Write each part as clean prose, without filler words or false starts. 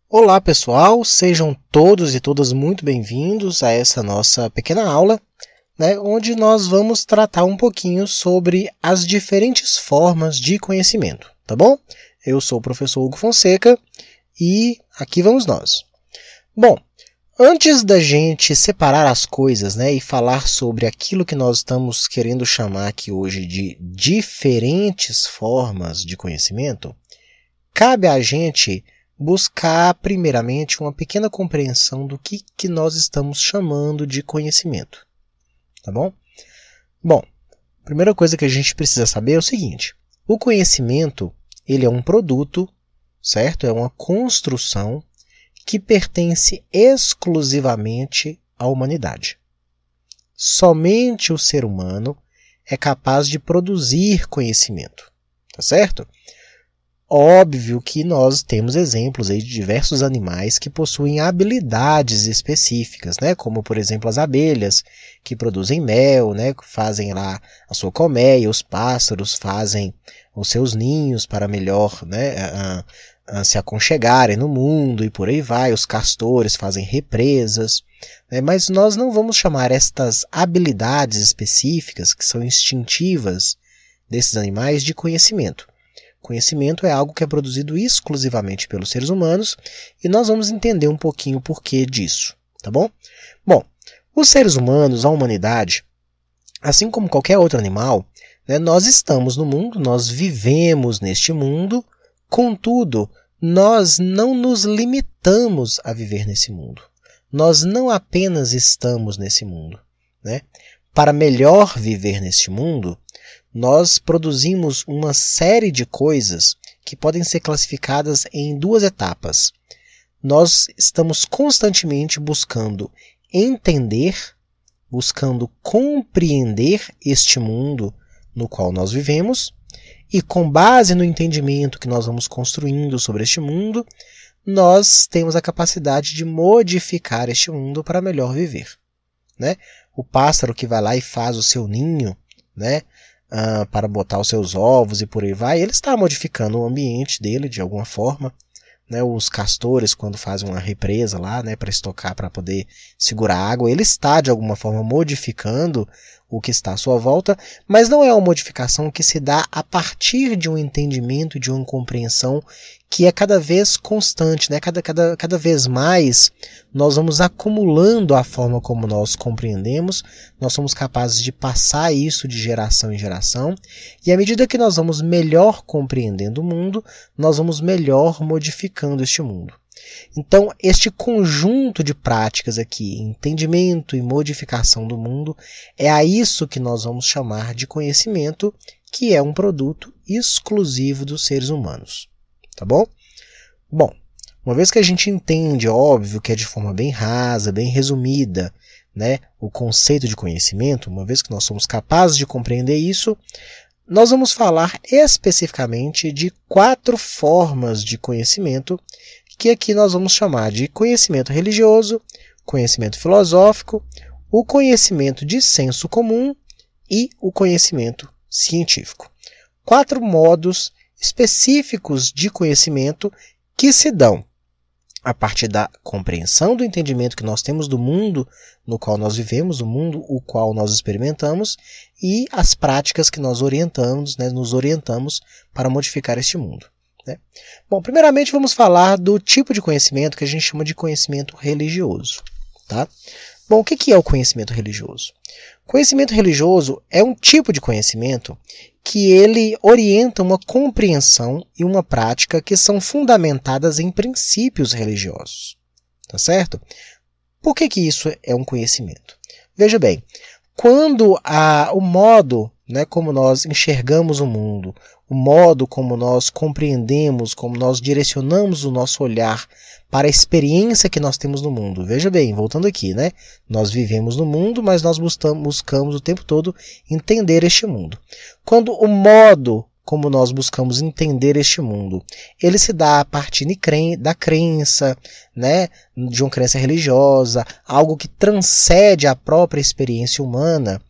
Olá pessoal, sejam todos e todas muito bem-vindos a essa nossa pequena aula, onde nós vamos tratar um pouquinho sobre as diferentes formas de conhecimento, tá bom? Eu sou o professor Hugo Fonseca e aqui vamos nós. Bom, antes da gente separar as coisas e falar sobre aquilo que nós estamos querendo chamar aqui hoje de diferentes formas de conhecimento, cabe a gente buscar, primeiramente, uma pequena compreensão do que nós estamos chamando de conhecimento. Tá bom? Bom, a primeira coisa que a gente precisa saber é o seguinte. O conhecimento, ele é um produto, certo? É uma construção que pertence exclusivamente à humanidade. Somente o ser humano é capaz de produzir conhecimento. Tá certo? Óbvio que nós temos exemplos aí de diversos animais que possuem habilidades específicas, como por exemplo as abelhas, que produzem mel, fazem lá a sua colmeia, os pássaros fazem os seus ninhos para melhor se aconchegarem no mundo e por aí vai, os castores fazem represas, mas nós não vamos chamar estas habilidades específicas, que são instintivas desses animais, de conhecimento. Conhecimento é algo que é produzido exclusivamente pelos seres humanos e nós vamos entender um pouquinho o porquê disso, tá bom? Bom, os seres humanos, a humanidade, assim como qualquer outro animal, nós estamos no mundo, nós vivemos neste mundo, contudo, nós não nos limitamos a viver nesse mundo. Nós não apenas estamos nesse mundo. Para melhor viver neste mundo, nós produzimos uma série de coisas que podem ser classificadas em duas etapas. Nós estamos constantemente buscando entender, buscando compreender este mundo no qual nós vivemos, e com base no entendimento que nós vamos construindo sobre este mundo, nós temos a capacidade de modificar este mundo para melhor viver. O pássaro que vai lá e faz o seu ninho, para botar os seus ovos e por aí vai, ele está modificando o ambiente dele de alguma forma. Os castores, quando fazem uma represa lá, para estocar, para poder segurar água, ele está de alguma forma modificando o que está à sua volta, mas não é uma modificação que se dá a partir de um entendimento, de uma compreensão que é cada vez constante, cada vez mais nós vamos acumulando a forma como nós compreendemos, nós somos capazes de passar isso de geração em geração, e à medida que nós vamos melhor compreendendo o mundo, nós vamos melhor modificando este mundo. Então, este conjunto de práticas aqui, entendimento e modificação do mundo, é a isso que nós vamos chamar de conhecimento, que é um produto exclusivo dos seres humanos. Tá bom? Bom, uma vez que a gente entende, óbvio que é de forma bem rasa, bem resumida, o conceito de conhecimento, uma vez que nós somos capazes de compreender isso, nós vamos falar especificamente de 4 formas de conhecimento, que aqui nós vamos chamar de conhecimento religioso, conhecimento filosófico, o conhecimento de senso comum e o conhecimento científico. 4 modos específicos de conhecimento que se dão a partir da compreensão do entendimento que nós temos do mundo no qual nós vivemos, do mundo o qual nós experimentamos, e as práticas que nós orientamos, nos orientamos para modificar este mundo. Bom, primeiramente vamos falar do tipo de conhecimento que a gente chama de conhecimento religioso. Tá? Bom, o que é o conhecimento religioso? Conhecimento religioso é um tipo de conhecimento que ele orienta uma compreensão e uma prática que são fundamentadas em princípios religiosos. Tá certo? Por que isso é um conhecimento? Veja bem, quando o modo como nós enxergamos o mundo, o modo como nós compreendemos, como nós direcionamos o nosso olhar para a experiência que nós temos no mundo. Veja bem, voltando aqui, nós vivemos no mundo, mas nós buscamos o tempo todo entender este mundo. Quando o modo como nós buscamos entender este mundo, ele se dá a partir da crença, de uma crença religiosa, algo que transcende a própria experiência humana,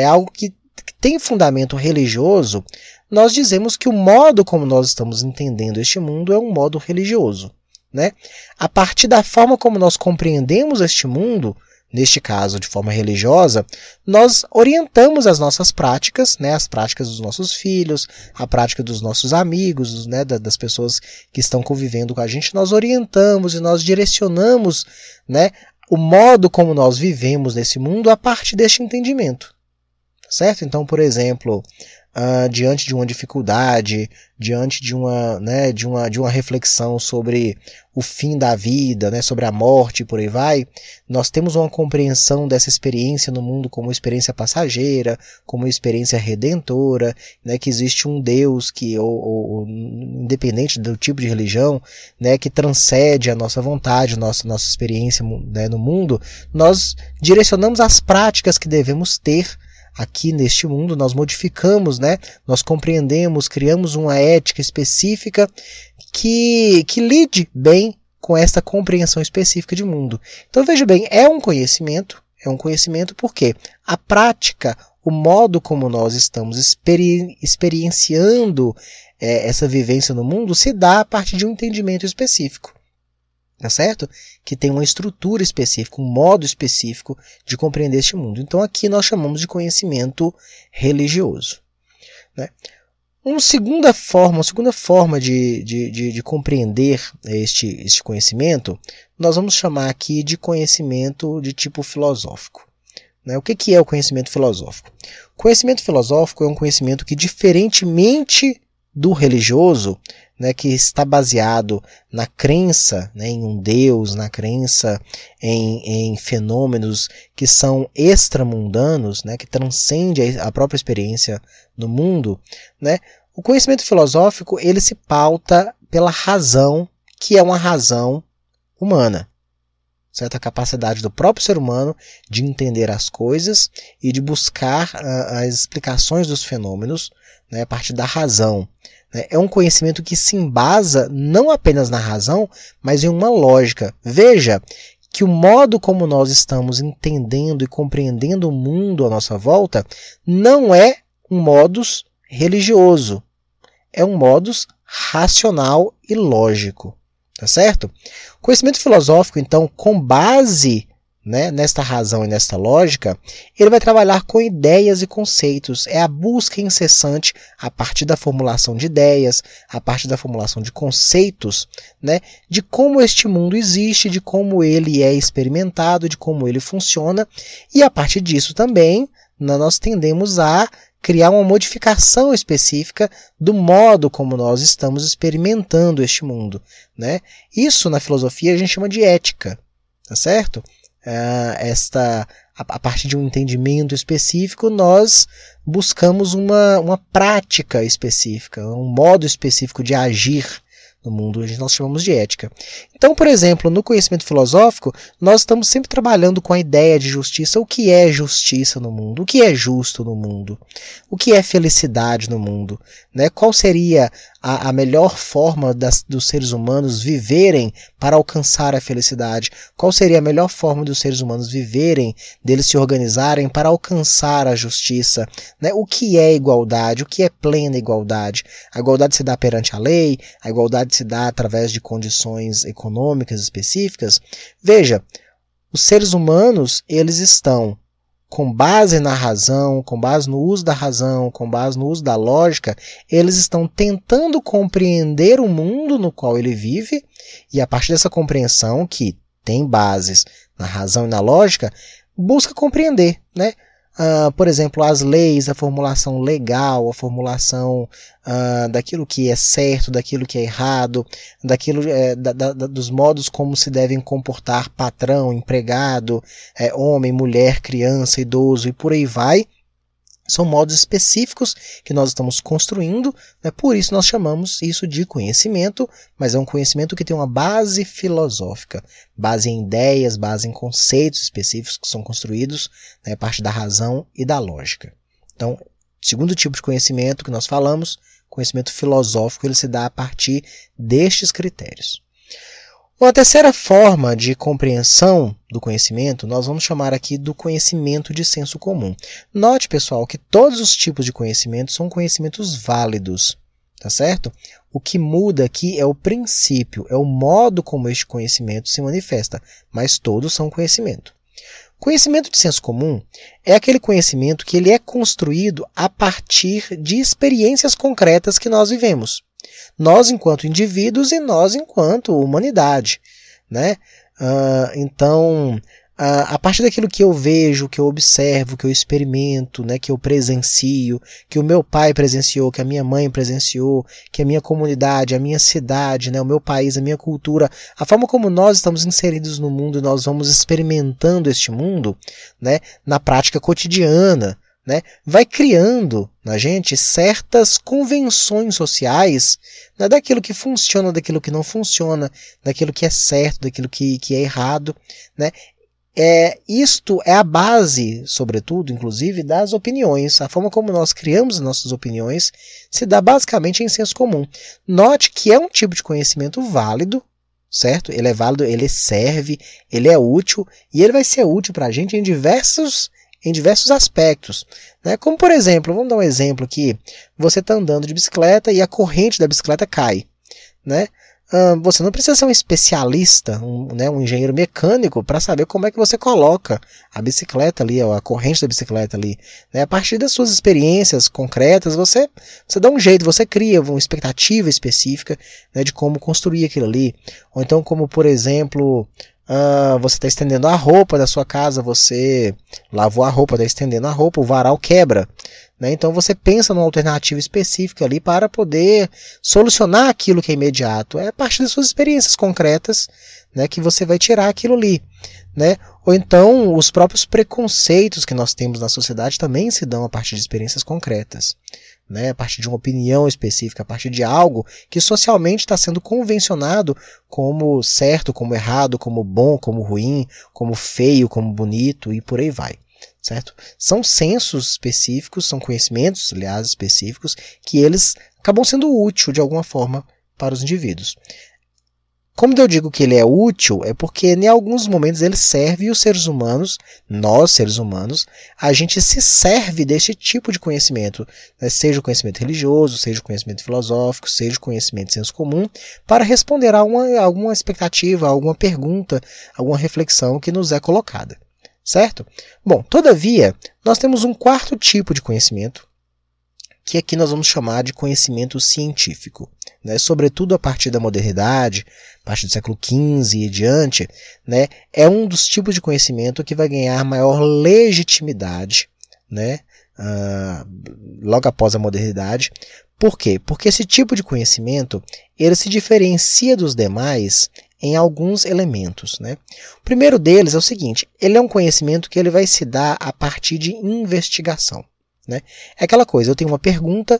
algo que tem fundamento religioso, nós dizemos que o modo como nós estamos entendendo este mundo é um modo religioso. né? A partir da forma como nós compreendemos este mundo, neste caso de forma religiosa, nós orientamos as nossas práticas, né, as práticas dos nossos filhos, a prática dos nossos amigos, né, das pessoas que estão convivendo com a gente, nós orientamos e nós direcionamos, né, o modo como nós vivemos nesse mundo a partir deste entendimento. Certo? Então, por exemplo, diante de uma dificuldade, diante de uma reflexão sobre o fim da vida, né, sobre a morte e por aí vai, nós temos uma compreensão dessa experiência no mundo como experiência passageira, como experiência redentora, né, que existe um Deus que, independente do tipo de religião, né, que transcende a nossa vontade, nossa experiência, né, no mundo. Nós direcionamos as práticas que devemos ter aqui neste mundo, nós modificamos, né? Nós compreendemos, criamos uma ética específica que lide bem com esta compreensão específica de mundo. Então veja bem, é um conhecimento porque a prática, o modo como nós estamos experienciando essa vivência no mundo se dá a partir de um entendimento específico. Tá certo? Que tem uma estrutura específica, um modo específico de compreender este mundo. Então aqui nós chamamos de conhecimento religioso. Né? Uma segunda forma de compreender este conhecimento, nós vamos chamar aqui de conhecimento de tipo filosófico. Né? O que é o conhecimento filosófico? O conhecimento filosófico é um conhecimento que, diferentemente do religioso, né, que está baseado na crença, né, em um Deus, na crença em fenômenos que são extramundanos, né, que transcendem a própria experiência no mundo, né, o conhecimento filosófico ele se pauta pela razão, que é uma razão humana. Certo? A capacidade do próprio ser humano de entender as coisas e de buscar as explicações dos fenômenos, né, a partir da razão. É um conhecimento que se embasa não apenas na razão, mas em uma lógica. Veja que o modo como nós estamos entendendo e compreendendo o mundo à nossa volta não é um modus religioso, é um modus racional e lógico. Tá certo? O conhecimento filosófico, então, com base, né, nesta razão e nesta lógica, ele vai trabalhar com ideias e conceitos. É a busca incessante, a partir da formulação de ideias, a partir da formulação de conceitos, né, de como este mundo existe, de como ele é experimentado, de como ele funciona, e a partir disso também nós tendemos a criar uma modificação específica do modo como nós estamos experimentando este mundo. Né? Isso na filosofia a gente chama de ética. Tá certo? A partir de um entendimento específico, nós buscamos uma prática específica, um modo específico de agir no mundo, nós chamamos de ética. Então, por exemplo, no conhecimento filosófico, nós estamos sempre trabalhando com a ideia de justiça. O que é justiça no mundo? O que é justo no mundo? O que é felicidade no mundo? Né? Qual seria a melhor forma dos seres humanos viverem para alcançar a felicidade? Qual seria a melhor forma dos seres humanos viverem, deles se organizarem para alcançar a justiça? Né? O que é igualdade? O que é plena igualdade? A igualdade se dá perante a lei? A igualdade se dá através de condições econômicas específicas? Veja, os seres humanos, eles estão com base na razão, com base no uso da razão, com base no uso da lógica, eles estão tentando compreender o mundo no qual ele vive, e a partir dessa compreensão, que tem bases na razão e na lógica, busca compreender, né? Por exemplo, as leis, a formulação legal, a formulação daquilo que é certo, daquilo que é errado, dos modos como se devem comportar patrão, empregado, homem, mulher, criança, idoso e por aí vai. São modos específicos que nós estamos construindo, né? Por isso nós chamamos isso de conhecimento, mas é um conhecimento que tem uma base filosófica, base em ideias, base em conceitos específicos que são construídos, né, a partir da razão e da lógica. Então, segundo tipo de conhecimento que nós falamos, conhecimento filosófico, ele se dá a partir destes critérios. Uma terceira forma de compreensão do conhecimento, nós vamos chamar aqui do conhecimento de senso comum. Note, pessoal, que todos os tipos de conhecimento são conhecimentos válidos. tá certo? O que muda aqui é o princípio, é o modo como este conhecimento se manifesta, mas todos são conhecimento. Conhecimento de senso comum é aquele conhecimento que ele é construído a partir de experiências concretas que nós vivemos. Nós enquanto indivíduos e nós enquanto humanidade, né? Então, a partir daquilo que eu vejo, que eu observo, que eu experimento, né, que eu presencio, que o meu pai presenciou, que a minha mãe presenciou, que a minha comunidade, a minha cidade, né, o meu país, a minha cultura, a forma como nós estamos inseridos no mundo e nós vamos experimentando este mundo, né, na prática cotidiana, né, vai criando na gente certas convenções sociais, né, daquilo que funciona, daquilo que não funciona, daquilo que é certo, daquilo que é errado, né. Isto é a base, sobretudo, inclusive, das opiniões. A forma como nós criamos as nossas opiniões se dá basicamente em senso comum. Note que é um tipo de conhecimento válido, certo? Ele é válido, ele serve, ele é útil, e ele vai ser útil para a gente em diversos aspectos, né? Como, por exemplo, vamos dar um exemplo aqui, você está andando de bicicleta e a corrente da bicicleta cai, né? Você não precisa ser um especialista, um engenheiro mecânico para saber como é que você coloca a bicicleta ali, a corrente da bicicleta ali, né? A partir das suas experiências concretas, você dá um jeito, você cria uma expectativa específica, né, de como construir aquilo ali. Ou então, como por exemplo, você está estendendo a roupa da sua casa, você lavou a roupa, está estendendo a roupa, o varal quebra. Então você pensa numa alternativa específica ali para poder solucionar aquilo que é imediato. É a partir das suas experiências concretas, né, que você vai tirar aquilo ali, né? Ou então os próprios preconceitos que nós temos na sociedade também se dão a partir de experiências concretas, né? A partir de uma opinião específica, a partir de algo que socialmente está sendo convencionado como certo, como errado, como bom, como ruim, como feio, como bonito e por aí vai. Certo? São sensos específicos, são conhecimentos, aliás, específicos, que eles acabam sendo úteis de alguma forma para os indivíduos. Como eu digo que ele é útil, é porque em alguns momentos ele serve e os seres humanos, nós seres humanos, a gente se serve deste tipo de conhecimento, né? Seja o conhecimento religioso, seja o conhecimento filosófico, seja o conhecimento de senso comum, para responder a alguma expectativa, a alguma pergunta, alguma reflexão que nos é colocada. Certo? Bom, todavia, nós temos um quarto tipo de conhecimento, que aqui nós vamos chamar de conhecimento científico, né? Sobretudo a partir da modernidade, a partir do século XV e diante, né? É um dos tipos de conhecimento que vai ganhar maior legitimidade, né? Logo após a modernidade. Por quê? Porque esse tipo de conhecimento ele se diferencia dos demais em alguns elementos, né? O primeiro deles é o seguinte, ele é um conhecimento que ele vai se dar a partir de investigação, né? É aquela coisa, eu tenho uma pergunta,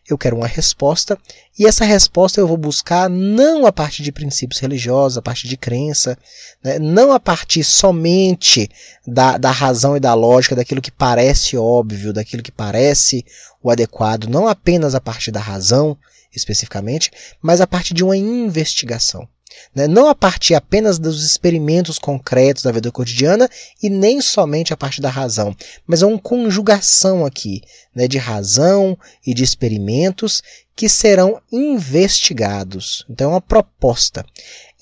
eu quero uma resposta, e essa resposta eu vou buscar não a partir de princípios religiosos, a partir de crença, né? Não a partir somente da razão e da lógica, daquilo que parece óbvio, daquilo que parece o adequado, não apenas a partir da razão, especificamente, mas a partir de uma investigação. Não a partir apenas dos experimentos concretos da vida cotidiana e nem somente a partir da razão, mas é uma conjugação aqui, né, de razão e de experimentos que serão investigados. Então é uma proposta.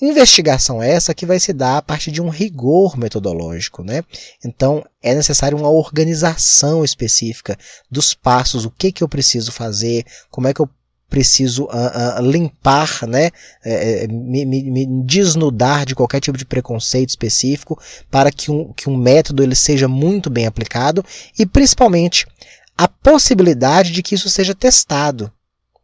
Investigação essa que vai se dar a partir de um rigor metodológico, né? Então é necessário uma organização específica dos passos, o que eu preciso fazer, como é que eu preciso limpar, né, me desnudar de qualquer tipo de preconceito específico para que um método ele seja muito bem aplicado e principalmente a possibilidade de que isso seja testado,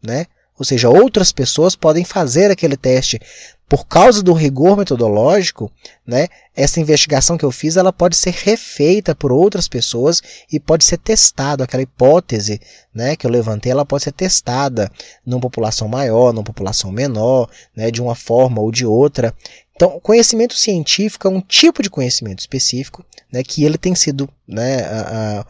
né? Ou seja, outras pessoas podem fazer aquele teste. Por causa do rigor metodológico, né, essa investigação que eu fiz ela pode ser refeita por outras pessoas e pode ser testada. Aquela hipótese, né, que eu levantei, ela pode ser testada numa população maior, numa população menor, né, de uma forma ou de outra. Então, conhecimento científico é um tipo de conhecimento específico, né, que ele tem sido, né,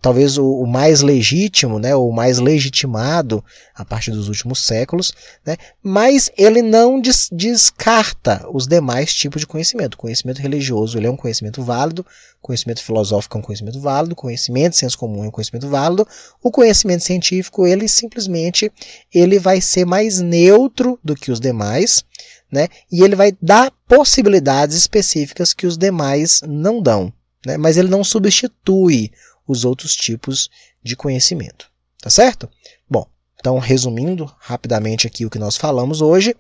talvez o mais legítimo, né, o mais legitimado a partir dos últimos séculos, né, mas ele não descarta os demais tipos de conhecimento. O conhecimento religioso ele é um conhecimento válido, conhecimento filosófico é um conhecimento válido, conhecimento de senso comum é um conhecimento válido, o conhecimento científico ele simplesmente ele vai ser mais neutro do que os demais, né, e ele vai dar possibilidades específicas que os demais não dão, né, mas ele não substitui os outros tipos de conhecimento. Tá certo? Bom, então resumindo rapidamente aqui o que nós falamos hoje,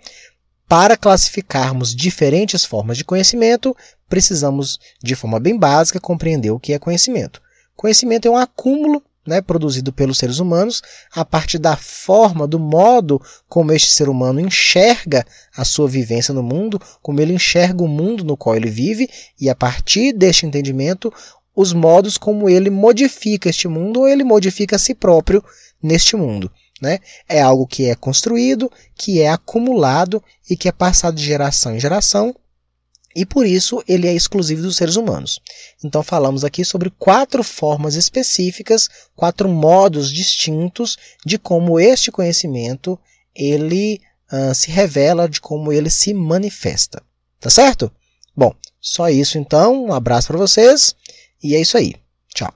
para classificarmos diferentes formas de conhecimento, precisamos, de forma bem básica, compreender o que é conhecimento. Conhecimento é um acúmulo, né, produzido pelos seres humanos a partir da forma, do modo como este ser humano enxerga a sua vivência no mundo, como ele enxerga o mundo no qual ele vive, e a partir deste entendimento, os modos como ele modifica este mundo ou ele modifica a si próprio neste mundo, né? É algo que é construído, que é acumulado e que é passado de geração em geração, e por isso ele é exclusivo dos seres humanos. Então falamos aqui sobre 4 formas específicas, 4 modos distintos de como este conhecimento ele se revela, de como ele se manifesta. Tá certo? Bom, só isso então. Um abraço para vocês. E é isso aí. Tchau.